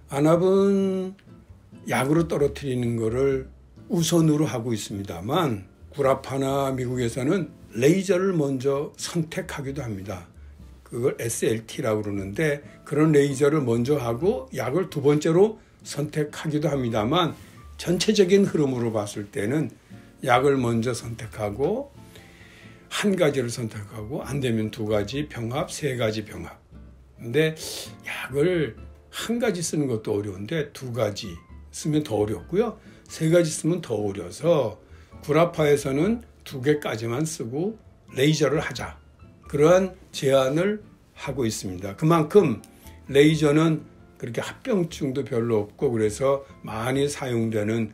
안압은 약으로 떨어뜨리는 것을 우선으로 하고 있습니다만 구라파나 미국에서는 레이저를 먼저 선택하기도 합니다. 그걸 SLT라고 그러는데 그런 레이저를 먼저 하고 약을 두 번째로 선택하기도 합니다만 전체적인 흐름으로 봤을 때는 약을 먼저 선택하고 한 가지를 선택하고 안 되면 두 가지 병합, 세 가지 병합. 근데 약을 한 가지 쓰는 것도 어려운데 두 가지 쓰면 더 어렵고요. 세 가지 쓰면 더 어려서 구라파에서는 두 개까지만 쓰고 레이저를 하자. 그러한 제안을 하고 있습니다. 그만큼 레이저는 그렇게 합병증도 별로 없고 그래서 많이 사용되는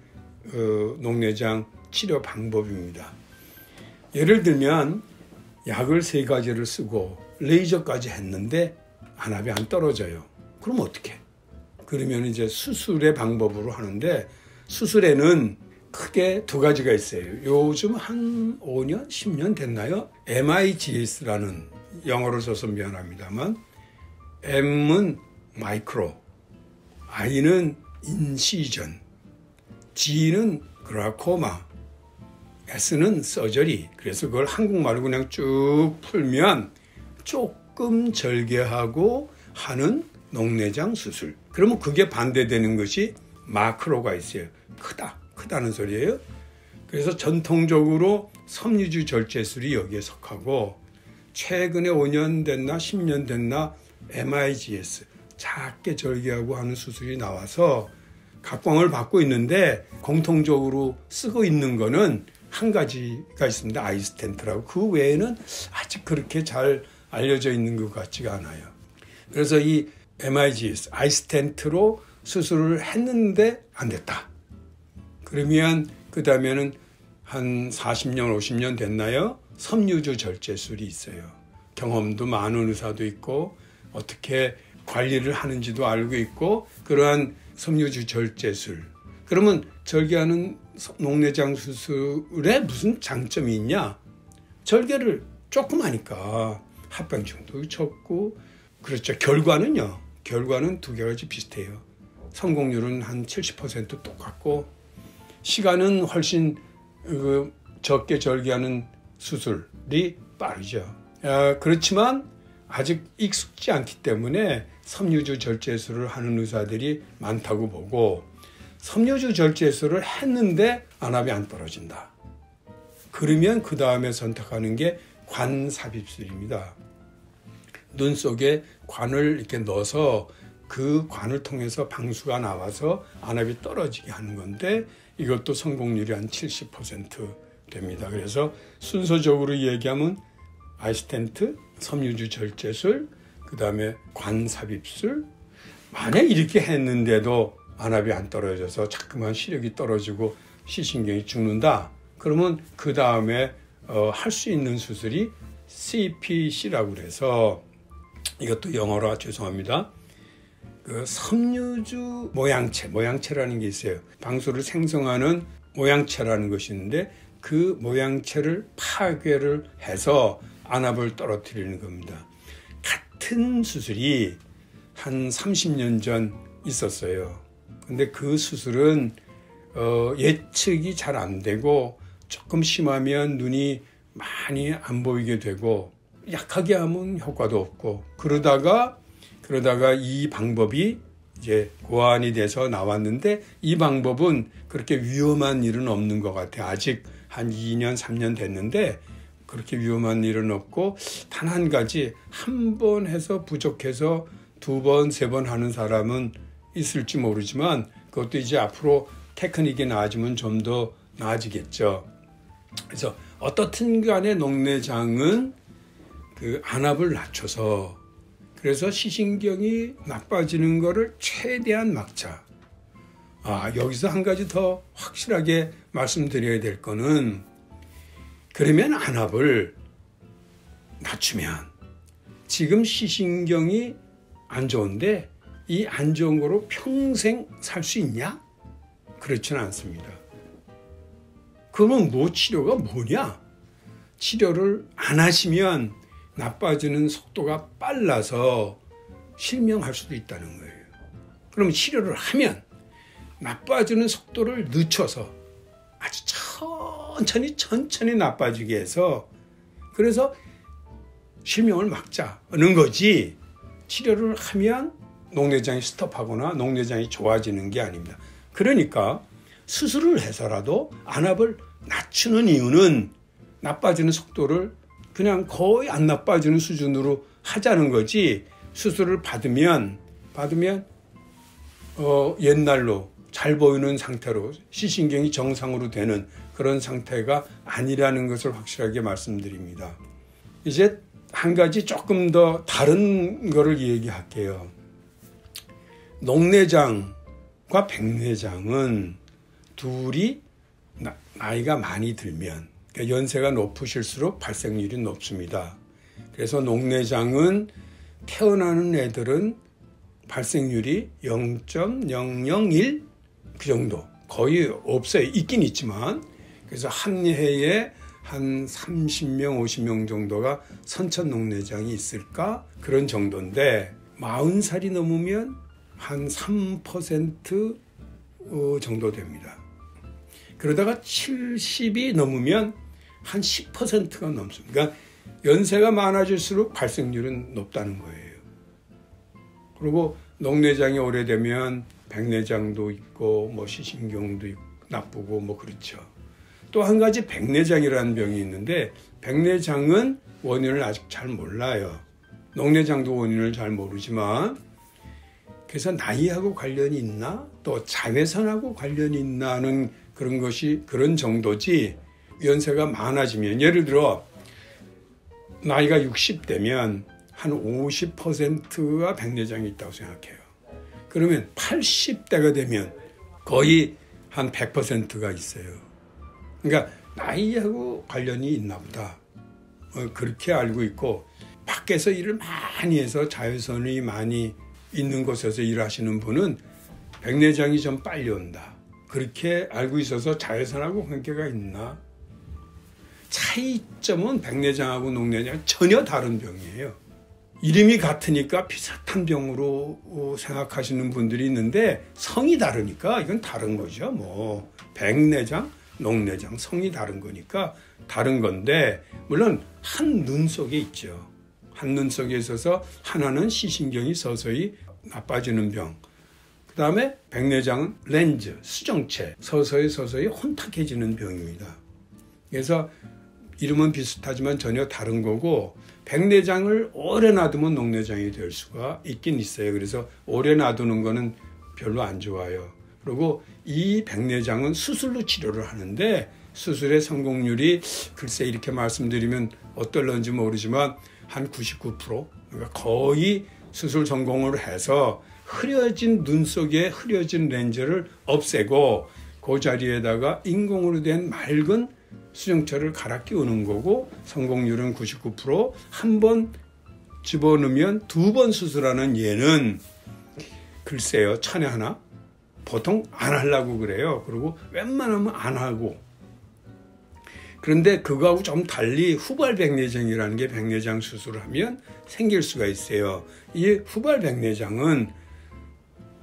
녹내장 치료 방법입니다. 예를 들면 약을 세 가지를 쓰고 레이저까지 했는데 안압이 안 떨어져요. 그럼 어떻게? 그러면 이제 수술의 방법으로 하는데 수술에는 크게 두 가지가 있어요. 요즘 한 5년, 10년 됐나요? MIGS라는 영어로 써서 미안합니다만 M은 마이크로, I는 인시전, G는 글라코마, S는 서저리. 그래서 그걸 한국말로 그냥 쭉 풀면 조금 절개하고 하는 녹내장 수술. 그러면 그게 반대되는 것이 마크로가 있어요. 크다는 소리예요. 그래서 전통적으로 섬유주 절제술이 여기에 속하고 최근에 5년 됐나 10년 됐나 MIGS 작게 절개하고 하는 수술이 나와서 각광을 받고 있는데 공통적으로 쓰고 있는 거는 한 가지가 있습니다. 아이스텐트라고. 그 외에는 아직 그렇게 잘 알려져 있는 것 같지가 않아요. 그래서 이 MIGS, 아이스텐트로 수술을 했는데 안 됐다. 그러면 그 다음에는 한 40년, 50년 됐나요? 섬유주 절제술이 있어요. 경험도 많은 의사도 있고 어떻게 관리를 하는지도 알고 있고 그러한 섬유주 절제술. 그러면 절개하는 녹내장 수술에 무슨 장점이 있냐? 절개를 조금 하니까 합병증도 적고 그렇죠. 결과는 두 가지 비슷해요. 성공률은 한 70% 똑같고 시간은 훨씬 적게 절개하는 수술이 빠르죠. 그렇지만 아직 익숙지 않기 때문에 섬유주 절제술을 하는 의사들이 많다고 보고 섬유주 절제술을 했는데 안압이 안 떨어진다. 그러면 그 다음에 선택하는 게 관삽입술입니다. 눈 속에 관을 이렇게 넣어서 그 관을 통해서 방수가 나와서 안압이 떨어지게 하는 건데 이것도 성공률이 한 70% 됩니다. 그래서 순서적으로 얘기하면 아이스텐트, 섬유주 절제술, 그 다음에 관삽입술. 만약 이렇게 했는데도 안압이 안 떨어져서 자꾸만 시력이 떨어지고 시신경이 죽는다. 그러면 그 다음에 할 수 있는 수술이 CPC라고 그래서 이것도 영어로 죄송합니다. 그 섬유주 모양체라는 게 있어요. 방수를 생성하는 모양체라는 것이 있는데 그 모양체를 파괴를 해서 안압을 떨어뜨리는 겁니다. 같은 수술이 한 30년 전 있었어요. 근데 그 수술은 예측이 잘 안 되고 조금 심하면 눈이 많이 안 보이게 되고 약하게 하면 효과도 없고 그러다가 이 방법이 이제 고안이 돼서 나왔는데 이 방법은 그렇게 위험한 일은 없는 것 같아요. 아직 한 2년, 3년 됐는데 그렇게 위험한 일은 없고 단 한 가지 한 번 해서 부족해서 두 번, 세 번 하는 사람은 있을지 모르지만 그것도 이제 앞으로 테크닉이 나아지면 좀 더 나아지겠죠. 그래서 어떻든 간에 녹내장은 그 안압을 낮춰서 그래서 시신경이 나빠지는 거를 최대한 막자. 여기서 한 가지 더 확실하게 말씀드려야 될 거는 그러면 안압을 낮추면 지금 시신경이 안 좋은데 이 안 좋은 거로 평생 살 수 있냐? 그렇지는 않습니다. 그러면 치료가 뭐냐? 치료를 안 하시면 나빠지는 속도가 빨라서 실명할 수도 있다는 거예요. 그럼 치료를 하면 나빠지는 속도를 늦춰서 아주 천천히 나빠지게 해서 그래서 실명을 막자는 거지, 치료를 하면 녹내장이 스톱하거나 녹내장이 좋아지는 게 아닙니다. 그러니까 수술을 해서라도 안압을 낮추는 이유는 나빠지는 속도를 그냥 거의 안 나빠지는 수준으로 하자는 거지, 수술을 받으면 옛날로 잘 보이는 상태로 시신경이 정상으로 되는 그런 상태가 아니라는 것을 확실하게 말씀드립니다. 이제 한 가지 조금 더 다른 거를 얘기할게요. 녹내장과 백내장은 둘이 나이가 많이 들면, 그러니까 연세가 높으실수록 발생률이 높습니다. 그래서 녹내장은 태어나는 애들은 발생률이 0.001 그 정도, 거의 없어요. 있긴 있지만. 그래서 한 해에 한 30명, 50명 정도가 선천 녹내장이 있을까? 그런 정도인데 40살이 넘으면 한 3% 정도 됩니다. 그러다가 70이 넘으면 한 10%가 넘습니다. 그러니까 연세가 많아질수록 발생률은 높다는 거예요. 그리고 녹내장이 오래되면 백내장도 있고 뭐 시신경도 나쁘고 뭐 그렇죠. 또 한 가지 백내장이라는 병이 있는데 백내장은 원인을 아직 잘 몰라요. 녹내장도 원인을 잘 모르지만, 그래서 나이하고 관련이 있나 또 자외선하고 관련이 있나는 그런 것이 그런 정도지, 연세가 많아지면 예를 들어 나이가 60대면 한 50%가 백내장이 있다고 생각해요. 그러면 80대가 되면 거의 한 100%가 있어요. 그러니까 나이하고 관련이 있나 보다. 그렇게 알고 있고, 밖에서 일을 많이 해서 자외선이 많이 있는 곳에서 일하시는 분은 백내장이 좀 빨리 온다. 그렇게 알고 있어서 자외선하고 관계가 있나? 차이점은 백내장하고 녹내장은 전혀 다른 병이에요. 이름이 같으니까 비슷한 병으로 생각하시는 분들이 있는데 성이 다르니까 이건 다른 거죠. 뭐 백내장, 녹내장 성이 다른 거니까 다른 건데, 물론 한 눈 속에 있죠. 한 눈 속에 있어서 하나는 시신경이 서서히 나빠지는 병, 그 다음에 백내장은 렌즈, 수정체, 서서히 혼탁해지는 병입니다. 그래서 이름은 비슷하지만 전혀 다른 거고, 백내장을 오래 놔두면 녹내장이 될 수가 있긴 있어요. 그래서 오래 놔두는 거는 별로 안 좋아요. 그리고 이 백내장은 수술로 치료를 하는데 수술의 성공률이 글쎄 이렇게 말씀드리면 어떨런지 모르지만 한 99%, 그러니까 거의 수술 성공을 해서 흐려진 눈 속에 흐려진 렌즈를 없애고 그 자리에다가 인공으로 된 맑은 수정체를 갈아 끼우는 거고, 성공률은 99%. 한 번 집어넣으면 2번 수술하는 얘는 글쎄요, 천에 하나? 보통 안 하려고 그래요. 그리고 웬만하면 안 하고. 그런데 그거하고 좀 달리 후발 백내장이라는 게 백내장 수술을 하면 생길 수가 있어요. 이 후발 백내장은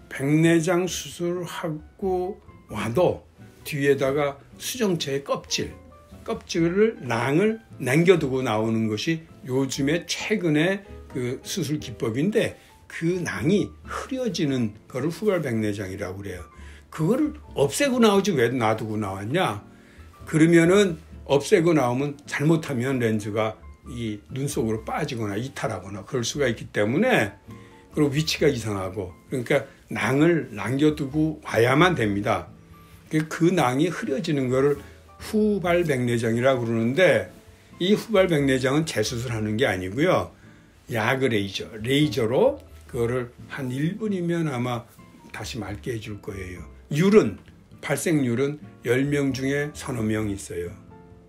백내장 수술하고 와도 뒤에다가 수정체의 껍질을 낭을 남겨두고 나오는 것이 요즘에 최근에 그 수술 기법인데, 그 낭이 흐려지는 거를 후발 백내장이라고 그래요. 그거를 없애고 나오지 왜 놔두고 나왔냐? 그러면은 없애고 나오면 잘못하면 렌즈가 이 눈 속으로 빠지거나 이탈하거나 그럴 수가 있기 때문에, 그리고 위치가 이상하고, 그러니까 낭을 남겨두고 와야만 됩니다. 그 낭이 흐려지는 거를 후발 백내장이라고 그러는데, 이 후발 백내장은 재수술하는 게 아니고요. 야그 레이저로 그거를 한 1분이면 아마 다시 맑게 해줄 거예요. 발생률은 10명 중에 서너 명 있어요.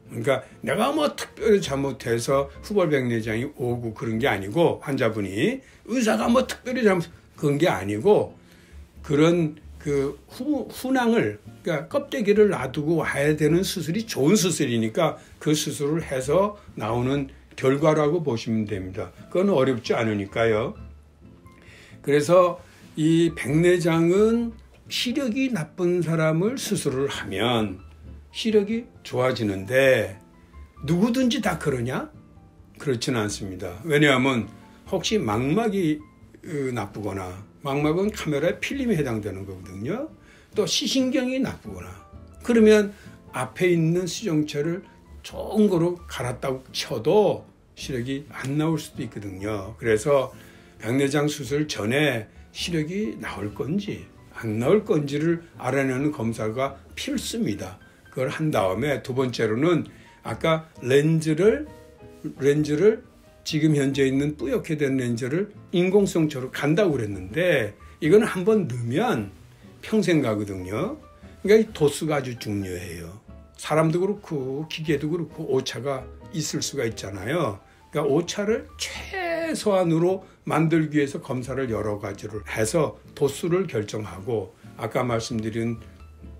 그러니까 내가 뭐 특별히 잘못해서 후발 백내장이 오고 그런 게 아니고, 환자분이 의사가 뭐 특별히 그런 게 아니고, 그런 그 후낭을, 그러니까 껍데기를 놔두고 와야 되는 수술이 좋은 수술이니까 그 수술을 해서 나오는 결과라고 보시면 됩니다. 그건 어렵지 않으니까요. 그래서 이 백내장은 시력이 나쁜 사람을 수술을 하면 시력이 좋아지는데 누구든지 다 그러냐? 그렇지는 않습니다. 왜냐하면 혹시 망막이 나쁘거나, 망막은 카메라의 필름에 해당되는 거거든요. 또 시신경이 나쁘거나 그러면 앞에 있는 수정체를 좋은 거로 갈았다고 쳐도 시력이 안 나올 수도 있거든요. 그래서 백내장 수술 전에 시력이 나올 건지 안 나올 건지를 알아내는 검사가 필수입니다. 그걸 한 다음에 두 번째로는 아까 렌즈를 지금 현재 있는 뿌옇게 된 렌즈를 인공성체로 간다고 그랬는데 이거는 한번 넣으면 평생 가거든요. 그러니까 이 도수가 아주 중요해요. 사람도 그렇고 기계도 그렇고 오차가 있을 수가 있잖아요. 그러니까 오차를 최소한으로 만들기 위해서 검사를 여러 가지를 해서 도수를 결정하고 아까 말씀드린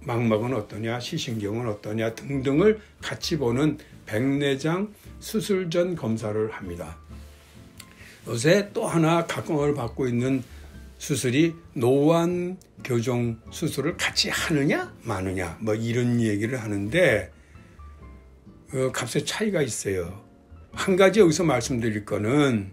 망막은 어떠냐, 시신경은 어떠냐 등등을 같이 보는 백내장 수술 전 검사를 합니다. 요새 또 하나 각광을 받고 있는 수술이 노안 교정 수술을 같이 하느냐 마느냐 뭐 이런 얘기를 하는데 값의 차이가 있어요. 한 가지 여기서 말씀드릴 거는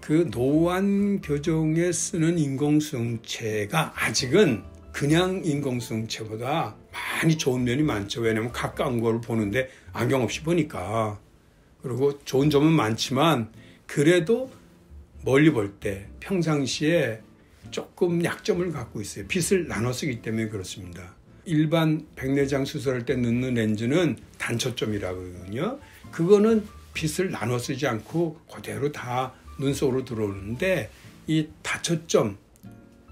그 노안 교정에 쓰는 인공수정체가 아직은 그냥 인공수정체보다 많이 좋은 면이 많죠. 왜냐하면 가까운 걸 보는데 안경 없이 보니까. 그리고 좋은 점은 많지만 그래도 멀리 볼 때 평상시에 조금 약점을 갖고 있어요. 빛을 나눠 쓰기 때문에 그렇습니다. 일반 백내장 수술할 때 넣는 렌즈는 단초점이라고 하거든요. 그거는 빛을 나눠 쓰지 않고 그대로 다 눈 속으로 들어오는데 이 다초점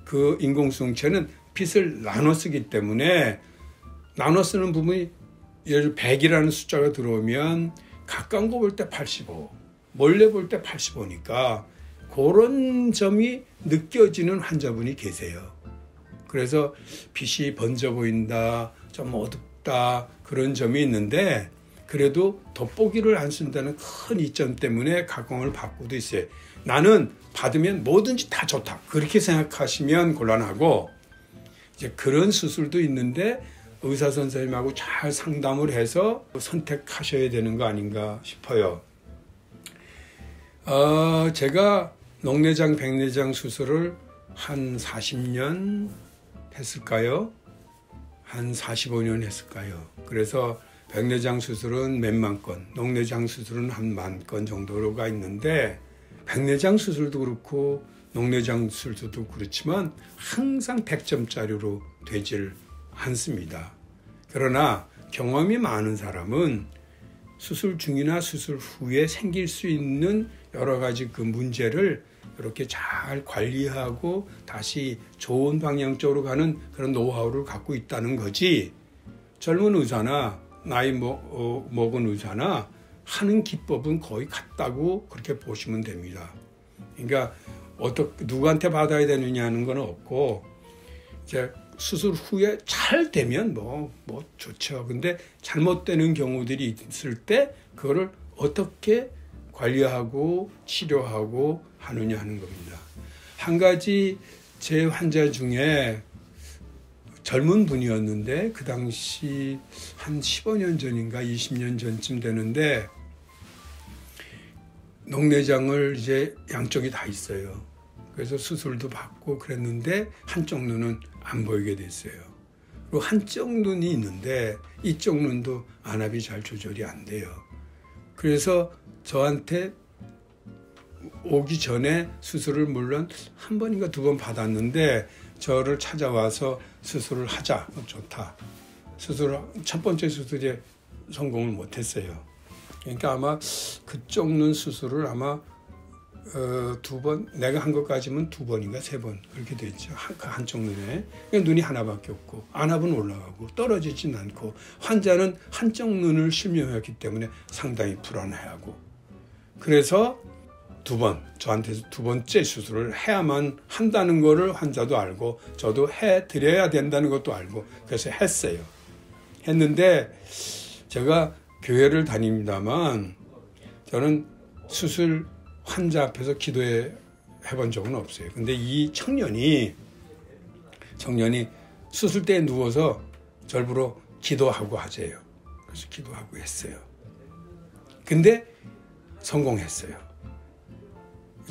그 인공수정체는 빛을 나눠 쓰기 때문에 나눠 쓰는 부분이 예를 들어 100이라는 숫자가 들어오면 가까운 거 볼 때 85, 멀리 볼 때 85니까 그런 점이 느껴지는 환자분이 계세요. 그래서 빛이 번져 보인다, 좀 어둡다 그런 점이 있는데 그래도 돋보기를 안 쓴다는 큰 이점 때문에 각광을 받고도 있어요. 나는 받으면 뭐든지 다 좋다 그렇게 생각하시면 곤란하고 이제 그런 수술도 있는데 의사 선생님하고 잘 상담을 해서 선택하셔야 되는 거 아닌가 싶어요. 제가 녹내장, 백내장 수술을 한 40년 했을까요? 한 45년 했을까요? 그래서 백내장 수술은 몇만 건, 녹내장 수술은 한 10,000건 정도가 있는데 백내장 수술도 그렇고 녹내장 수술도 그렇지만 항상 100점짜리로 되질 않습니다. 그러나 경험이 많은 사람은 수술 중이나 수술 후에 생길 수 있는 여러 가지 그 문제를 이렇게 잘 관리하고 다시 좋은 방향 쪽으로 가는 그런 노하우를 갖고 있다는 거지. 젊은 의사나 나이 먹은 의사나 하는 기법은 거의 같다고 그렇게 보시면 됩니다. 그러니까 누구한테 받아야 되느냐는 건 없고 이제 수술 후에 잘 되면 뭐 좋죠. 근데 잘못되는 경우들이 있을 때 그거를 어떻게 관리하고 치료하고 하느냐 하는 겁니다. 한 가지 제 환자 중에 젊은 분이었는데 그 당시 한 15년 전인가 20년 전쯤 되는데 녹내장을 이제 양쪽이 다 있어요. 그래서 수술도 받고 그랬는데 한쪽 눈은 안 보이게 됐어요. 그리고 한쪽 눈이 있는데 이쪽 눈도 안압이 잘 조절이 안 돼요. 그래서 저한테 오기 전에 수술을 물론 한 번인가 두 번 받았는데 저를 찾아와서 수술을 하자. 좋다. 첫 번째 수술에 성공을 못했어요. 그러니까 아마 그쪽 눈 수술을 아마 두 번, 내가 한 것까지면 두 번인가 세 번 그렇게 됐죠. 한쪽 눈에. 눈이 하나밖에 없고 안압은 올라가고 떨어지진 않고 환자는 한쪽 눈을 실명했기 때문에 상당히 불안해하고 그래서 저한테서 두 번째 수술을 해야만 한다는 거를 환자도 알고 저도 해드려야 된다는 것도 알고 그래서 했어요. 했는데 제가 교회를 다닙니다만 저는 수술 환자 앞에서 기도해야 해본 적은 없어요. 근데 이 청년이 수술대에 누워서 절부러 기도하고 하재요. 그래서 기도하고 했어요. 근데 성공했어요.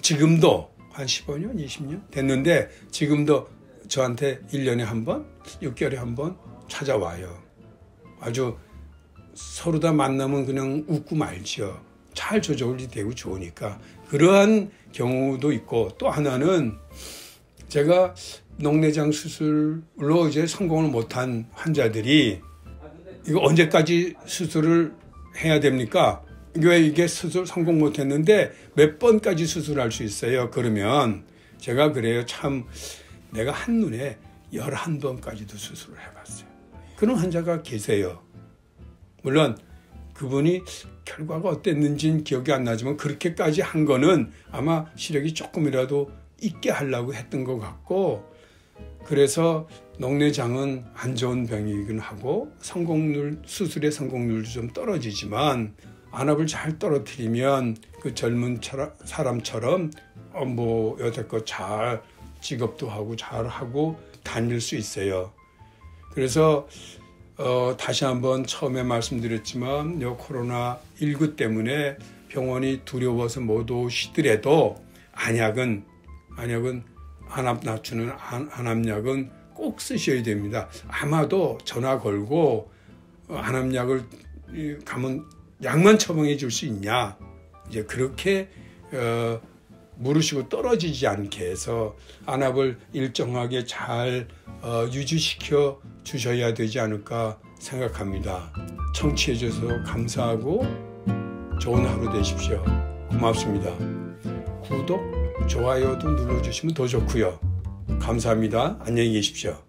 지금도 한 15년, 20년 됐는데 지금도 저한테 1년에 한 번, 6개월에 한 번 찾아와요. 아주 서로 다 만나면 그냥 웃고 말지요. 잘 조절이 되고 좋으니까. 그러한 경우도 있고, 또 하나는 제가 녹내장 수술로 이제 성공을 못한 환자들이 이거 언제까지 수술을 해야 됩니까? 왜 이게 수술 성공 못했는데 몇 번까지 수술할 수 있어요? 그러면 제가 그래요. 참 내가 한눈에 11번까지도 수술을 해봤어요. 그런 환자가 계세요. 물론 그분이 결과가 어땠는지는 기억이 안 나지만 그렇게까지 한 거는 아마 시력이 조금이라도 있게 하려고 했던 것 같고, 그래서 녹내장은 안 좋은 병이긴 하고 수술의 성공률도 좀 떨어지지만 안압을 잘 떨어뜨리면 그 젊은 사람처럼 여태껏 잘 직업도 하고 잘하고 다닐 수 있어요. 그래서 다시 한번 처음에 말씀드렸지만 코로나19 때문에 병원이 두려워서 못 오시더라도 안압 낮추는 안압약은 꼭 쓰셔야 됩니다. 아마도 전화 걸고 안압약을 가면 약만 처방해 줄 수 있냐, 이제 그렇게 물으시고 떨어지지 않게 해서 안압을 일정하게 잘 유지시켜 주셔야 되지 않을까 생각합니다. 청취해 주셔서 감사하고 좋은 하루 되십시오. 고맙습니다. 구독, 좋아요도 눌러주시면 더 좋고요. 감사합니다. 안녕히 계십시오.